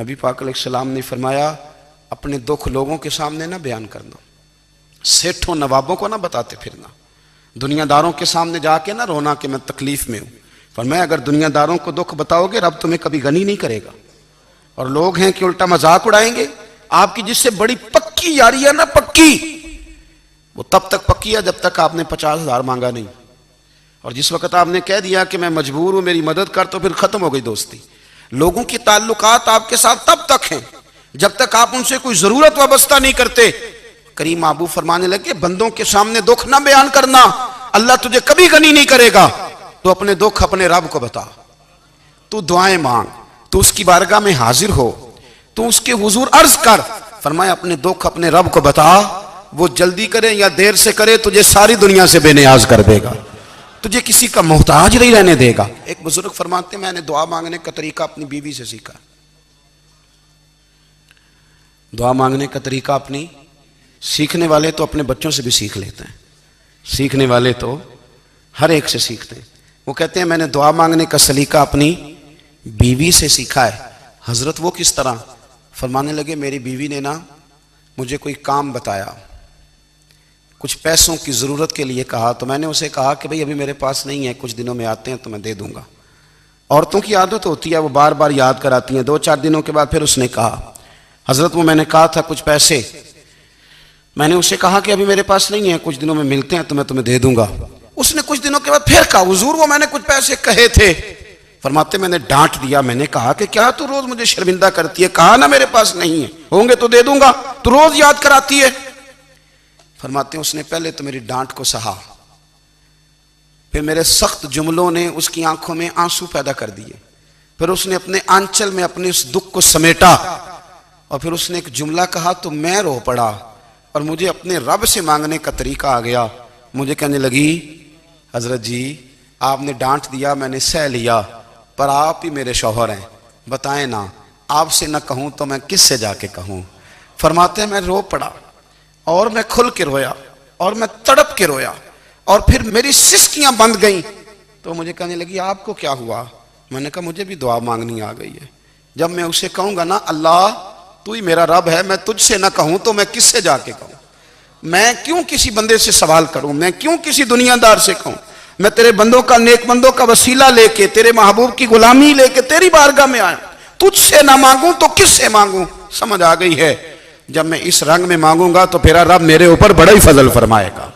नबी पाक अलैहिस्सलाम ने फरमाया अपने दुख लोगों के सामने ना बयान करना, सेठों नवाबों को ना बताते फिरना, दुनियादारों के सामने जाके ना रोना कि मैं तकलीफ में हूं। फरमाया अगर दुनियादारों को दुख बताओगे रब तुम्हें कभी गनी नहीं करेगा। और लोग हैं कि उल्टा मजाक उड़ाएंगे। आपकी जिससे बड़ी पक्की यारी है ना, पक्की, वो तब तक पक्की है जब तक आपने 50,000 मांगा नहीं। और जिस वक्त आपने कह दिया कि मैं मजबूर हूं मेरी मदद कर, तो फिर खत्म हो गई दोस्ती। लोगों की ताल्लुकात आपके साथ तब तक हैं जब तक आप उनसे कोई जरूरत वाबस्ता नहीं करते। करीम महबूब फरमाने लगे बंदों के सामने दुख ना बयान करना, अल्लाह तुझे कभी गनी नहीं करेगा। तो अपने दुख अपने रब को बता, तू दुआएं मांग, तू उसकी बारगाह में हाजिर हो, तू उसके हुजूर अर्ज कर। फरमाया अपने दुख अपने रब को बता, वो जल्दी करे या देर से करे तुझे सारी दुनिया से बेनियाज कर देगा, तुझे किसी का मोहताज नहीं रहने देगा। एक बुजुर्ग फरमाते मैंने दुआ मांगने का तरीका अपनी बीवी से सीखा। दुआ मांगने का तरीका अपनी, सीखने वाले तो अपने बच्चों से भी सीख लेते हैं, सीखने वाले तो हर एक से सीखते हैं। वो कहते हैं मैंने दुआ मांगने का सलीका अपनी बीवी से सीखा है। हजरत वो किस तरह? फरमाने लगे मेरी बीवी ने ना मुझे कोई काम बताया, कुछ पैसों की ज़रूरत के लिए कहा, तो मैंने उसे कहा कि भाई अभी मेरे पास नहीं है, कुछ दिनों में आते हैं तो मैं दे दूंगा। औरतों की आदत होती है वो बार बार याद कराती हैं। 2-4 दिनों के बाद फिर उसने कहा हजरत वो मैंने कहा था कुछ पैसे, मैंने उसे कहा कि अभी मेरे पास नहीं है, कुछ दिनों में मिलते हैं तो मैं तुम्हें दे दूंगा। उसने कुछ दिनों के बाद फिर कहा हुजूर वो मैंने कुछ पैसे कहे थे। फरमाते मैंने डांट दिया, मैंने कहा कि क्या तू रोज मुझे शर्मिंदा करती है, कहा ना मेरे पास नहीं है, होंगे तो दे दूंगा, तू रोज याद कराती है। फरमाते उसने पहले तो मेरी डांट को सहा, फिर मेरे सख्त जुमलों ने उसकी आंखों में आंसू पैदा कर दिए, फिर उसने अपने आंचल में अपने उस दुख को समेटा और फिर उसने एक जुमला कहा तो मैं रो पड़ा और मुझे अपने रब से मांगने का तरीका आ गया। मुझे कहने लगी हजरत जी आपने डांट दिया मैंने सह लिया, पर आप ही मेरे शौहर हैं, बताएं ना आपसे न कहूं तो मैं किससे जाके कहूं। फरमाते हैं मैं रो पड़ा और मैं खुल के रोया और मैं तड़प के रोया और फिर मेरी सिसकियां बंद गईं। तो मुझे कहने लगी आपको क्या हुआ? मैंने कहा मुझे भी दुआ मांगनी आ गई है। जब मैं उसे कहूंगा ना अल्लाह तू ही मेरा रब है, मैं तुझसे ना कहूं तो मैं किससे जाके कहूं, मैं क्यों किसी बंदे से सवाल करूं, मैं क्यों किसी दुनियादार से कहूं, मैं तेरे बंदों का नेक बंदों का वसीला लेके तेरे महबूब की गुलामी लेके तेरी बारगाह में आया, तुझसे ना मांगूं तो किससे मांगूं। समझ आ गई है जब मैं इस रंग में मांगूंगा तो फिर रब मेरे ऊपर बड़ा ही फजल फरमाएगा।